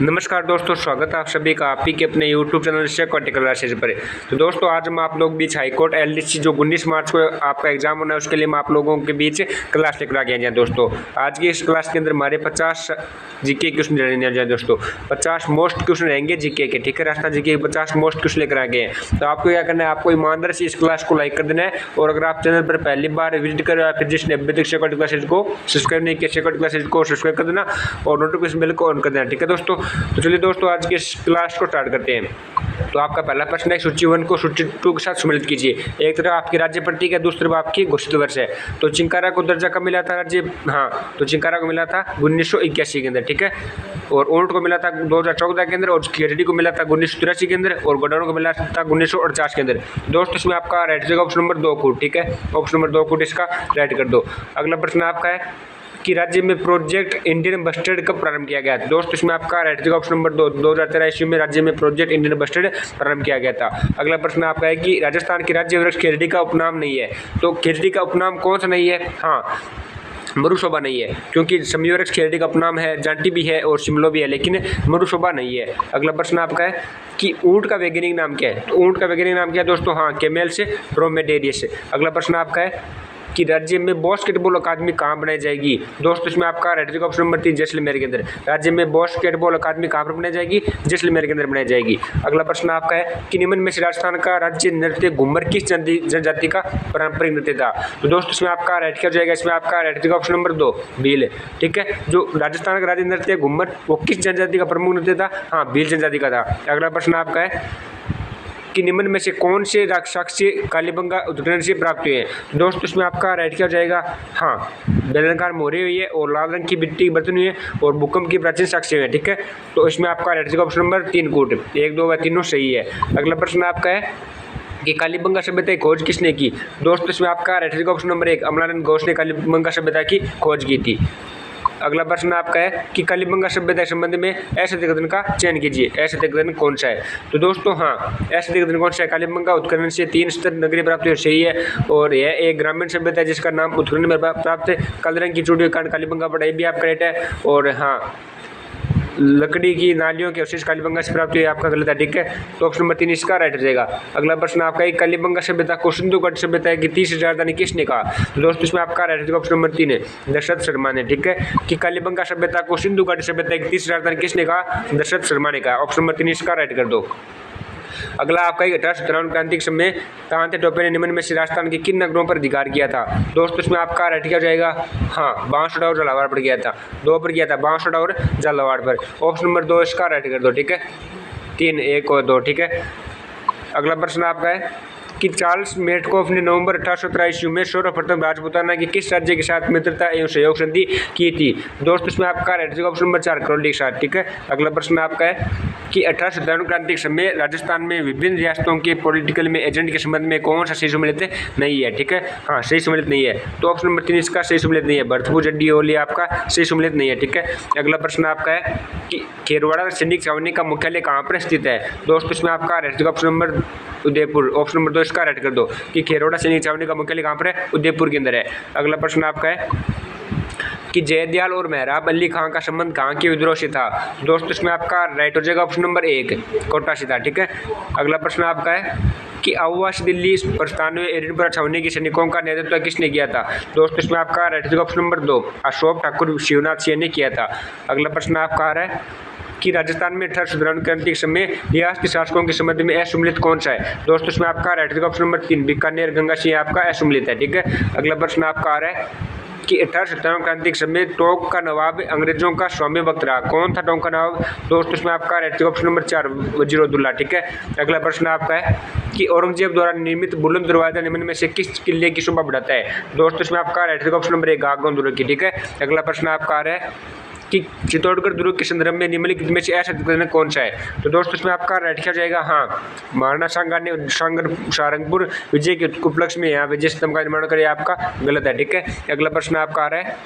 नमस्कार दोस्तों, स्वागत है आप सभी का आप ही के अपने YouTube channel Sheikh vertical classes पर। तो दोस्तों आज हम आप लोग बीच हाईकोर्ट एलडीसी जो 19 मार्च को आपका एग्जाम होना है उसके लिए हम आप लोगों के बीच क्लास लेकर आ गए हैं। दोस्तों आज की इस क्लास के अंदर हमारे 50 जीके क्वेश्चन रहने जाए। दोस्तों 50 मोस्ट क्वेश्चन रहेंगे जीके के, ठीक है। राजस्थान जीके के 50 मोस्ट क्वेश्चन लेकर आ गए हैं। तो आपको क्या करना है, आपको ईमानदारी से इस क्लास को लाइक कर देना है। और अगर आप चैनल पर पहली बार विजिट कर रहे हो, फिर जिसने अभी तक शेख वर्टिकल क्लासेज को सब्सक्राइब नहीं किया, शेख वर्टिकल क्लासेज को सब्सक्राइब कर देना और नोटिफिकेशन बेल को ऑन कर देना, ठीक है दोस्तों। तो चलिए दोस्तों आज की इस क्लास को स्टार्ट करते हैं। तो आपका पहला प्रश्न है, सूची 1 को सूची 2 के साथ सम्मिलित कीजिए। एक तरफ आपकी राज्य प्रतीक है, दूसरी तरफ आपकी घोषित वर्ष है। तो चिंकारा को दर्जा कब मिला था राज्य? हाँ, तो चिंकारा को मिला था 1981 के अंदर, ठीक है। और ऊंट को मिला था 2014 के अंदर, और खेजड़ी को मिला था 1983 के अंदर, और गडोर को मिला था 1949 के अंदर। दोस्तों इसमें आपका राइट जगह ऑप्शन नंबर 2 फुट, ठीक है। ऑप्शन नंबर 2 फुट इसका राइट कर दो। अगला प्रश्न आपका है कि राज्य में प्रोजेक्ट इंडियन बस्टर्ड कब प्रारंभ किया गया? दोस्तों इसमें आपका राइट जगह ऑप्शन नंबर 2 2013 ईस्वी में राज्य में प्रोजेक्ट इंडियन बस्टर्ड प्रारंभ किया गया था। अगला प्रश्न आपका है कि राजस्थान की राज्य वृक्ष खेजड़ी का उपनाम नहीं है। तो खेजड़ी का उपनाम कौन सा नहीं है? हाँ, मरुशोभा नहीं है, क्योंकि समूह वृक्ष खेजड़ी का उपनाम है, जांटी भी है और शिमलो भी है, लेकिन मरुशोभा नहीं है। अगला प्रश्न आपका है कि ऊंट का वैज्ञानिक नाम क्या है? तो ऊंट का वैज्ञानिक नाम क्या है दोस्तों? हाँ, कैमेल से ड्रोमेडेरियस। अगला प्रश्न आपका है कि राज्य में बास्केटबॉल अकादमी कहाँ बनाई जाएगी? दोस्तों इसमें आपका राइट जगह ऑप्शन नंबर 3 जैसलमेर के अंदर। राज्य में बास्केटबॉल अकादमी कहाँ पर बनाई जाएगी? जैसलमेर के अंदर बनाई जाएगी। अगला प्रश्न आपका है कि निम्न में से राजस्थान का राज्य नृत्य घूमर किस जनजाति का पारंपरिक नृत्य था? तो दोस्तों इसमें आपका राइट क्या हो जाएगा? इसमें आपका राइट जगह ऑप्शन नंबर 2 भील, ठीक है। जो राजस्थान का राज्य नृत्य घूमर वो किस जनजाति का प्रमुख नृत्य था? हाँ, भील जनजाति का था। अगला प्रश्न आपका है कि निम्न में से कौन से साक्ष्य कालीबंगा उत्खनन से प्राप्त हुए हैं? दोस्तों इसमें आपका राइट क्या हो जाएगा? हाँ, बेलनकार मोहरे हुई है और लाल रंग की मिट्टी की बर्तन हुई है और भूकंप की प्राचीन साक्ष्य हुए हैं, ठीक है। तो इसमें आपका राइट जगह ऑप्शन नंबर 3 कूट 1, 2 व 3 सही है। अगला प्रश्न आपका है कि कालीबंगा सभ्यता की खोज किसने की? दोस्तों इसमें आपका राइट जगह ऑप्शन नंबर 1 अमलानंद घोष ने कालीबंगा सभ्यता की खोज की थी। अगला प्रश्न आपका है कि कालीबंगा सभ्यता के संबंध में ऐसे कथन का चयन कीजिए। ऐसे कथन कौन सा है? तो दोस्तों हाँ, ऐसे कथन कौन सा है? कालीबंगा उत्खनन से 3 स्तर नगरीय प्राप्त हुई, सही है। और यह एक ग्रामीण सभ्यता है जिसका नाम उत्खनन में प्राप्त है। काले रंग की चूड़ी के कारण कालीबंगा पढ़ाई भी आपका राइट है। और हाँ, लकड़ी की नालियों के अवशेष कालीबंगा से प्राप्त हुए, आपका गलत है, ठीक है। तो ऑप्शन नंबर 3 इसका राइट हो जाएगा। अगला प्रश्न आपका है कालीबंगा सभ्यता को सिंधु घाटी सभ्यता की तीसरी राजधानी किसने कहा? तो दोस्तों इसमें आपका राइट होगा ऑप्शन नंबर 3 है दशरथ शर्मा ने, ठीक है। कि कालीबंगा सभ्यता को सिंधु घाटी सभ्यता की तीसरी राजधानी किसने कहा? दशरथ शर्मा ने कहा। ऑप्शन नंबर 3 इसका राइट कर दो। अगला आपका 1853 क्रांति के समय तांते टोपे ने निम्न में से राजस्थान के किन नगरों पर अधिकार किया था? दोस्तों इसमें आपका राइट क्या हो जाएगा? हाँ, बांसवाड़ा और झालावाड़ पर किया था, 2 पर किया था, बांसवाड़ा और झालावाड़ पर। ऑप्शन नंबर 2 इसका राइट कर दो, ठीक है। 3, 1 और 2, ठीक है। अगला प्रश्न आपका है कि चार्ल्स मेटकॉफ ने नवंबर 1813 ईस्वी में सर्वप्रथम राजपूताना की किस राज्य के साथ मित्रता एवं सहयोग संधि की थी? दोस्तों इसमें आपका राइट जगह ऑप्शन नंबर 4 करौली के साथ, ठीक है। अगला प्रश्न आपका है कि 1857 क्रांति के समय राजस्थान में विभिन्न रियासतों के पॉलिटिकल में एजेंट के संबंध में कौन सा सही सम्मिलित नहीं है? ठीक है, हाँ सही सम्मिलित नहीं है। तो ऑप्शन नंबर 3 इसका सही सम्मिलित नहीं है, भरतपुर जड्डी होली आपका सही सम्मिलित नहीं है, ठीक है। अगला प्रश्न आपका है कि खेरवाड़ा सैनिक छावनी का मुख्यालय कहाँ पर स्थित है? दोस्तों इसमें आपका right option number Udaipur, option number 2 इसका राइट कर दो कि खेरवाड़ा सैनिक छावनी का मुख्यालय कहाँ पर है? उदयपुर के अंदर है। अगला प्रश्न आपका है कि जयदयाल और मेहराब अली खां का संबंध कहाँ के विद्रोह से था? दोस्तों इसमें आपका राइट हो जाएगा ऑप्शन नंबर 1 कोटा से था, ठीक है। अगला प्रश्न आपका है कि आवास दिल्ली प्रस्थान एडिनबरा छावनी के सैनिकों का नेतृत्व किसने किया था? दोस्तों इसमें आपका राइट हो जाएगा ऑप्शन नंबर 2 अशोक ठाकुर शिवनाथ सिंह ने किया था। अगला प्रश्न आपका आ रहा है कि राजस्थान में 1857 क्रांति के समय रियासती शासकों के संबंध में असम्मिलित कौन सा है? दोस्तों इसमें आपका राइट होगा ऑप्शन नंबर 3 बीकानेर गंगा सिंह आपका असम्मिलित है, ठीक है। अगला प्रश्न आपका आ रहा है कि 1857 क्रांति के समय टोंक का नवाब अंग्रेजों का स्वामी वक्त रहा, कौन था टोंक का नवाब? दोस्तों इसमें आपका राइट ऑप्शन नंबर 4 वजीरुद्दौला, ठीक है। अगला प्रश्न आपका है कि औरंगजेब द्वारा निर्मित बुलंद दरवाजा निम्न में से किस किले की शोभा बढ़ाता है? दोस्तों इसमें आपका राइट ऑप्शन नंबर 1 गागौन दुर्ग की, ठीक है। अगला प्रश्न आपका आ रहा है कि चित्तौड़गढ़ दुर्ग के संदर्भ में निम्नलिखित में से ऐसा कथन कौन सा है? तो दोस्तों इसमें आपका राइट क्या जाएगा? हाँ, महाराणा सांगा ने सारंगपुर विजय के उपलक्ष्य में यहाँ विजय स्तंभ का निर्माण करे, आपका गलत है, ठीक है। अगला प्रश्न आपका आ रहा है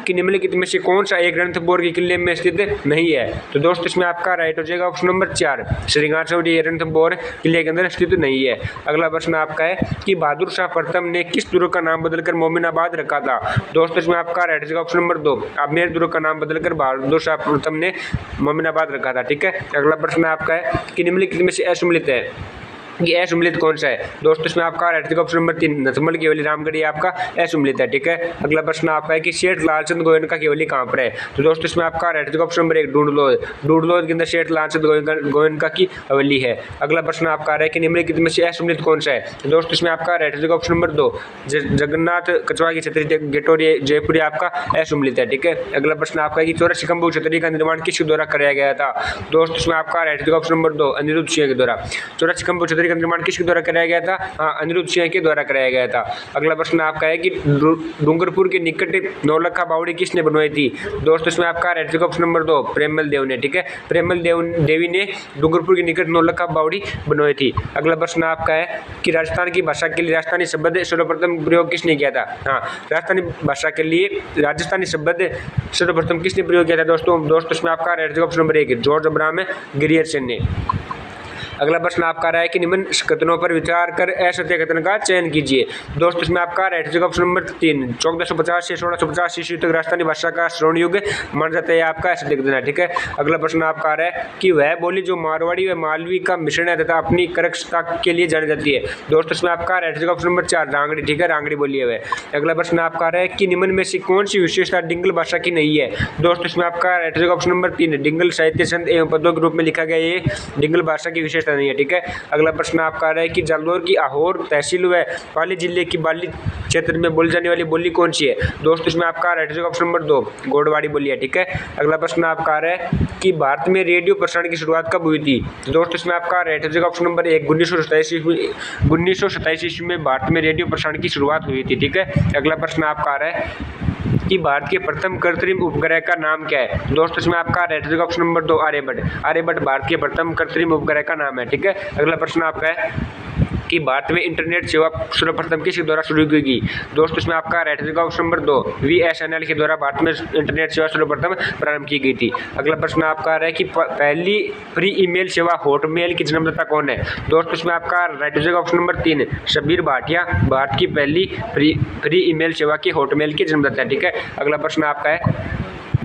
कि निम्नलिखित में से कौन सा एक रणथंभौर के किले में स्थित नहीं है। तो दोस्तों इसमें आपका राइट हो जाएगा ऑप्शन नंबर 4, श्रृंगारचोटी रणथंभौर किले के अंदर स्थित नहीं है। अगला प्रश्न आपका है कि बहादुर शाह प्रथम ने किस दुर्ग का नाम बदलकर मोमिनाबाद रखा था। दोस्तों इसमें आपका राइट हो जाएगा ऑप्शन नंबर 2, आमेर दुर्ग का नाम बदलकर बहादुर शाह प्रथम ने मोमिनाबाद रखा था। ठीक है। अगला प्रश्न आपका है कि निम्नलिखित में से असम्मिलित है, ये असम्मिलित कौन सा है। दोस्तों इसमें आपका राइट ऑप्शन नंबर 3, नथमल केवली रामगढ़ आपका असम्मिलित है। ठीक है। अगला प्रश्न आपका है कि शेठ लालचंद गोयन का केवली कहाँ पर है। तो दोस्तों इसमें आपका राइट ऑप्शन नंबर 1, डूडलोद के अंदर शेठ लालचंद गोयन का की हवेली है। अगला प्रश्न आपका है कि निम्नलिखित में से असम्मिलित कौन सा है। तो दोस्तों इसमें आपका राइट ऑप्शन नंबर 2, जगन्नाथ कचवा की छतरी गेटोरी जयपुरी आपका असम्मिलित है। ठीक है। अगला प्रश्न आपका है कि चौरसी खंभू छतरी का निर्माण किसके द्वारा कराया गया था। दोस्तों इसमें आपका right option number 2, Anirudh Singh के द्वारा। चौरसी खंभू छतरी का निर्माण किसके द्वारा कराया गया था। हाँ, अनिरुद्ध सिंह के द्वारा कराया गया था। अगला प्रश्न आपका है कि डूंगरपुर के निकट नौलखा बावड़ी किसने बनवाई थी। दोस्तों इसमें आपका राइट ऑप्शन नंबर 2, प्रेमल देव ने। ठीक है। प्रेमल देवी ने डूंगरपुर के निकट नौलखा बावड़ी बनवाई थी। अगला प्रश्न आपका है कि राजस्थान की भाषा के लिए राजस्थानी शब्द सर्वप्रथम प्रयोग किसने किया था। हाँ, राजस्थानी भाषा के लिए राजस्थानी शब्द सर्वप्रथम किसने प्रयोग किया था। दोस्तों इसमें आपका right option number 1, George Abraham Grierson ने। अगला प्रश्न आपका रहा है कि निम्न कथनों पर विचार कर असत्य कथन का चयन कीजिए। दोस्तों इसमें आपका राइट ऑप्शन नंबर 3, 1450 से 1650 ईस्वी तक राजस्थानी भाषा का स्वर्ण युग माना जाता है, आपका असत्य कथन है। ठीक है। अगला प्रश्न आपका आ रहा है कि वह बोली जो मारवाड़ी व मालवी का मिश्रण है तथा अपनी करक्षता के लिए जानी जाती है। दोस्तों इसमें आपका राइट ऑप्शन नंबर 4, रांगड़ी। ठीक है, रांगड़ी बोली है वह। अगला प्रश्न आपका आ रहा है कि निम्न में से कौन सी विशेषता डिंगल भाषा की नहीं है। दोस्तों इसमें आपका राइट ऑप्शन नंबर 3, डिंगल साहित्य संत एवं पदों के रूप में लिखा गया ये डिंगल भाषा की विशेषता नहीं है। ठीक है। अगला प्रश्न आपका आ रहा है कि जालौर की आहोर तहसील व पाली जिले की बाली क्षेत्र में बोली जाने वाली बोली कौन सी है। दोस्तों इसमें आपका राइट ऑप्शन नंबर 2, गोडवाड़ी बोली है। ठीक है। अगला प्रश्न आपका आ रहा है कि भारत में रेडियो प्रसारण की शुरुआत कब हुई थी। दोस्तों इसमें आपका राइट ऑप्शन नंबर 1, 1927 ईस्वी में भारत में रेडियो प्रसारण की शुरुआत हुई थी। ठीक है। अगला प्रश्न आपका आ रहा है कि भारत के प्रथम कृत्रिम उपग्रह का नाम क्या है। दोस्तों इसमें आपका right option number 2, Aryabhata Bharat के प्रथम कृत्रिम उपग्रह का नाम है। ठीक है। अगला प्रश्न आपका है कि भारत में इंटरनेट सेवा सर्वप्रथम किसके द्वारा शुरू की गई। दोस्तों इसमें आपका राइट ऑप्शन नंबर 2, VSNL के द्वारा भारत में इंटरनेट सेवा सर्वप्रथम प्रारंभ की गई थी। अगला प्रश्न आपका आ रहा है कि पहली फ्री ईमेल सेवा हॉटमेल की जन्मदाता कौन है। दोस्तों इसमें आपका right option number 3, Shabbir Bhatia Bharat की पहली फ्री ईमेल सेवा की हॉटमेल की जन्मदाता है। ठीक है। अगला प्रश्न आपका है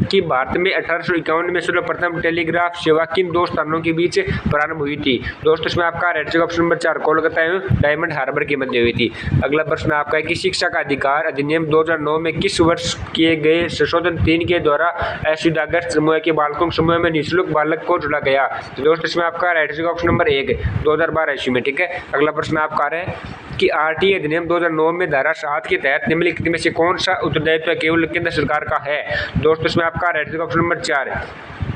कि भारत में 1851 में सर्वप्रथम टेलीग्राफ सेवा किन दो स्थानों के बीच प्रारंभ हुई थी। दोस्तों इसमें आपका राइट ऑप्शन नंबर 4, कोलकाता एवं डायमंड हार्बर के मध्य हुई थी। अगला प्रश्न आपका है कि शिक्षा का अधिकार अधिनियम 2009 में किस वर्ष किए गए संशोधन 3 के द्वारा अविवाहित समूह के बालकों समूह में निःशुल्क बालक को जोड़ा गया। तो दोस्तों इसमें आपका राइट ऑप्शन नंबर 1, 2012 ईस्वी में। ठीक है। अगला प्रश्न आपका है कि RTA अधिनियम 2009 में धारा 7 के तहत निम्नलिखित में से कौन सा उत्तरदायित्व केवल केंद्र सरकार का है। दोस्तों इसमें आपका राइट ऑप्शन नंबर 4,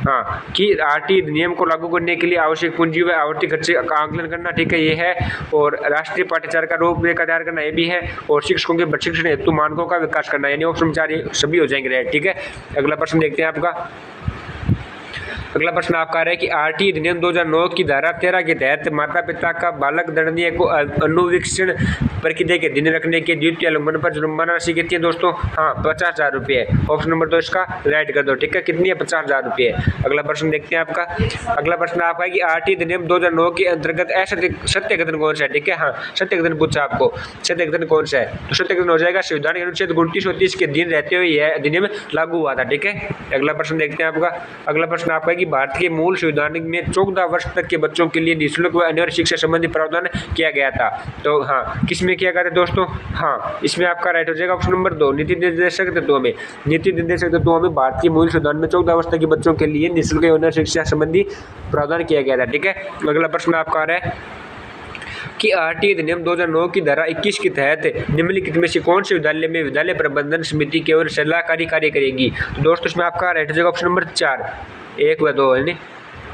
हाँ, कि RTA अधिनियम को लागू करने के लिए आवश्यक पूंजी व आवर्ती खर्चे का आंकलन करना। ठीक है, ये है। और राष्ट्रीय पाठ्यचर्या का रूपरेखा तैयार करना, ये भी है। और शिक्षकों के प्रशिक्षण हेतु मानकों का विकास करना, यानी ऑप्शन 4 सभी हो जाएंगे। ठीक है। अगला प्रश्न देखते हैं आपका। अगला प्रश्न आपका है कि RTA अधिनियम 2009 की धारा 13 के तहत माता पिता का बालक दंडनीय को अनुवीक्षण प्रक्रिया के दिन रखने के द्वितीय उल्लंघन पर जुर्माना राशि कितनी है। दोस्तों हाँ, 50,000 रुपये है। ऑप्शन नंबर 2 इसका राइट कर दो। ठीक है, कितनी है, 50,000 रुपये है। अगला प्रश्न देखते हैं आपका। अगला प्रश्न आपका है कि RTA अधिनियम 2009 के अंतर्गत सत्य कथन कौन सा है। ठीक है, हाँ, सत्य कथन पूछा आपको, सत्य कथन कौन सा है। तो सत्य कथन हो जाएगा संविधान के अनुच्छेद 29-30 के दिन रहते हुए यह अधिनियम लागू हुआ था। ठीक है। अगला प्रश्न देखते हैं आपका। अगला प्रश्न आपका है कि भारत के मूल संविधान में 14 वर्ष तक के बच्चों के लिए निःशुल्क व अनिवार्य शिक्षा संबंधी प्रावधान किया गया था। तो हाँ, किसमें किया गया था दोस्तों। हाँ, इसमें आपका राइट हो जाएगा ऑप्शन नंबर 2, नीति निर्देशक तत्वों में। नीति निर्देशक तत्वों में भारत के मूल संविधान में 14 वर्ष तक के बच्चों के लिए निःशुल्क व अनिवार्य शिक्षा संबंधी प्रावधान किया गया था। ठीक है। अगला प्रश्न आपका आ रहा है कि RTA अधिनियम 2009 की धारा 21 के तहत निम्नलिखित में से कौन से विद्यालय में विद्यालय प्रबंधन समिति केवल सलाहकारी कार्य करेगी। तो दोस्तों इसमें आपका राइट हो जाएगा ऑप्शन नंबर 4, 1 व 2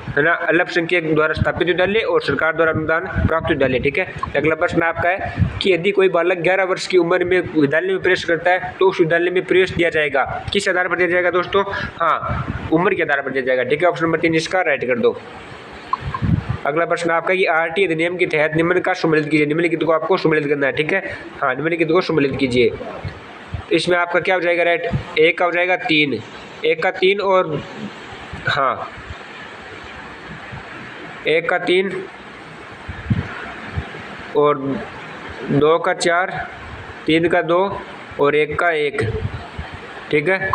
है ना, अल्पसंख्यक द्वारा स्थापित विद्यालय और सरकार द्वारा अनुदान प्राप्त विद्यालय। ठीक है। अगला प्रश्न आपका है कि यदि कोई बालक 11 वर्ष की उम्र में विद्यालय में प्रवेश करता है तो उस विद्यालय में प्रवेश दिया जाएगा, किस आधार पर दिया जाएगा दोस्तों। हाँ, उम्र के आधार पर दिया जाएगा। ठीक है, ऑप्शन नंबर 3 इसका राइट कर दो। अगला प्रश्न आपका कि RTA अधिनियम के तहत निम्न का सम्मिलित कीजिए। निम्नलिखित को आपको सम्मिलित करना है। ठीक है, हाँ, निम्नलिखित को सम्मिलित कीजिए। इसमें आपका क्या हो जाएगा राइट, एक का हो जाएगा 3, एक का 3 और हाँ, एक का 3 और 2 का 4, 3 का 2 और 1 का 1, ठीक है।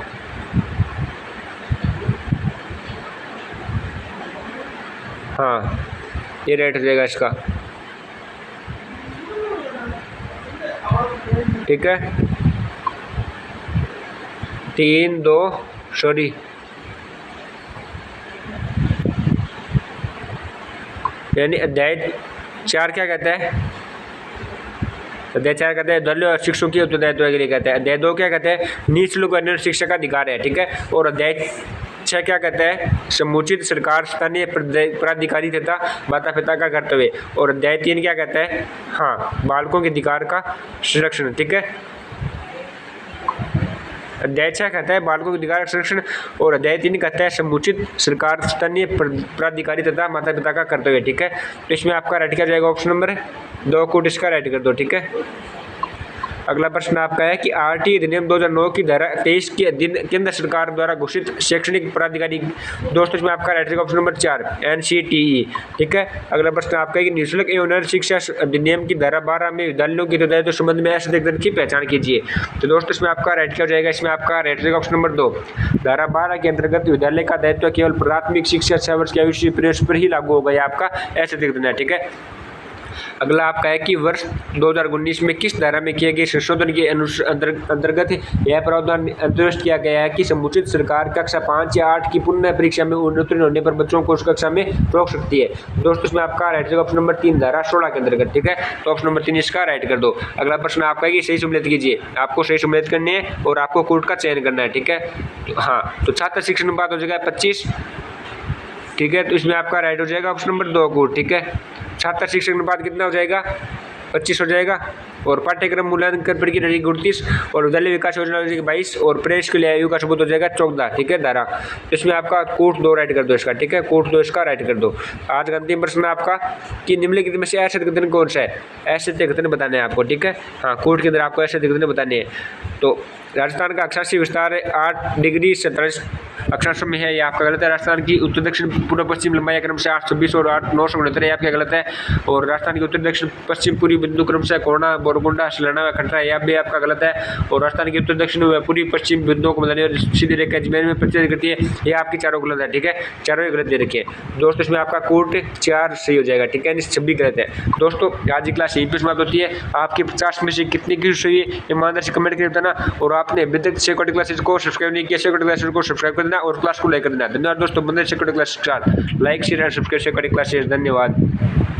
हाँ, ये राइट हो जाएगा इसका, ठीक है। 3 2 सॉरी यानी अध्याय 4 क्या कहता है, अध्याय 4 कहता है दल शिक्षकों की उत्तरदायित्व के लिए कहता है। अध्याय 2 क्या कहता है, नीच लोग अन्य शिक्षा का अधिकार है, ठीक है। और अध्याय 6 क्या कहता है, समुचित सरकार स्थानीय प्राधिकारी तथा माता पिता का कर्तव्य। और अध्याय 3 क्या कहता है, हाँ, बालकों के अधिकार का संरक्षण, ठीक है। अध्याय 6 कहता है बालकों के अधिकार का संरक्षण और अध्याय 3 कहता है समुचित सरकार स्थानीय प्राधिकारी तथा माता पिता का कर्तव्य, ठीक है। तो इसमें आपका राइट क्या जाएगा, ऑप्शन नंबर 2 को इसका राइट कर दो, ठीक है। अगला प्रश्न आपका है कि आरटी अधिनियम 2009 की धारा 23 के अधीन केंद्र सरकार द्वारा घोषित शैक्षणिक प्राधिकारी, दोस्तों इसमें आपका राइट ऑप्शन नंबर 4 NCTE, ठीक है। अगला प्रश्न आपका है कि निःशुल्क एवं उन्नत शिक्षा अधिनियम की धारा 12 में विद्यालयों के उत्तरदायित्व संबंध में ऐसे अधिकरण की पहचान कीजिए। तो दोस्तों इसमें आपका राइट क्या हो जाएगा, इसमें आपका राइट ऑप्शन नंबर 2, धारा 12 के अंतर्गत विद्यालय का दायित्व केवल प्राथमिक शिक्षा 6 वर्ष की आयु प्रवेश पर ही लागू होगा, यह आपका ऐसे अधिकरण है, ठीक है। अगला आपका है कि वर्ष 2019 में किस धारा में किए गए संशोधन के अंतर्गत यह प्रावधान अंतर्गत किया गया है कि समुचित सरकार कक्षा 5 या 8 की पुनः परीक्षा में उत्तीर्ण होने पर बच्चों को उस कक्षा में रोक सकती है। दोस्तों इसमें आपका राइट ऑप्शन नंबर 3 धारा 16 के अंतर्गत, ठीक है। तो ऑप्शन नंबर 3 इसका राइट कर दो। अगला प्रश्न आपका है कि सही सम्मिलित कीजिए, आपको सही सम्मिलित करनी है और आपको कोर्ट का चयन करना है, ठीक है। हाँ, तो छात्र शिक्षण अनुपात हो जाएगा 25, ठीक है। तो इसमें आपका राइट हो जाएगा ऑप्शन नंबर 2 कोर्ट, ठीक है। छात्र शिक्षक अनुपात कितना हो जाएगा, 25 हो जाएगा। और पाठ्यक्रम मूल्यांकन प्रक्रिया 39 और विद्यालय विकास योजना 22 और प्रवेश के लिए आयु का सबूत हो जाएगा 14, ठीक है धारा। इसमें आपका कोर्ट 2 राइट कर दो इसका, ठीक है। कोर्ट 2 इसका राइट कर दो। आज का अंतिम प्रश्न आपका कि निम्नलिखित में से ऐसे अधिकरण कौन सा है, ऐसे अधिकरण बताने हैं आपको, ठीक है। हाँ, कोर्ट के अंदर आपको ऐसे अधिकरण बताने हैं। तो राजस्थान का अक्षांशीय विस्तार 8 डिग्री 47 अक्षांशों में है, ये आपका गलत है। राजस्थान की उत्तर दक्षिण पूर्व पश्चिम लंबाई क्रम से 820 और 969 है, आपका गलत है। और राजस्थान की उत्तर दक्षिण पश्चिम पूरी बिंदु क्रम से कोरना बोरगुंडा सलाना खंडरा, यह भी आपका गलत है। और राजस्थान की उत्तर दक्षिण पूरी पश्चिम बिंदुओं को मिलाने और सीधी रेखा जमीन में प्रतिनिधित्व करती है, ये आपकी चारों गलत है, ठीक है। चारों ही गलत दे रखी है दोस्तों। इसमें आपका कोर्ट 4 सही हो जाएगा, ठीक है। 26 गलत है दोस्तों। आज की क्लास यहीं पर समाप्त होती है। आपकी 50 में से कितनी की सही है ईमानदार से कमेंट करके बताना। और आपने अभी तक शेकोटी क्लासेज को सब्सक्राइब नहीं किया, शेकोटी क्लासेज को सब्सक्राइब कर देना और क्लास को लाइक कर देना। धन्यवाद दोस्तों। बंदे शेकोटी class like share and subscribe शेकोटी क्लासेज, धन्यवाद।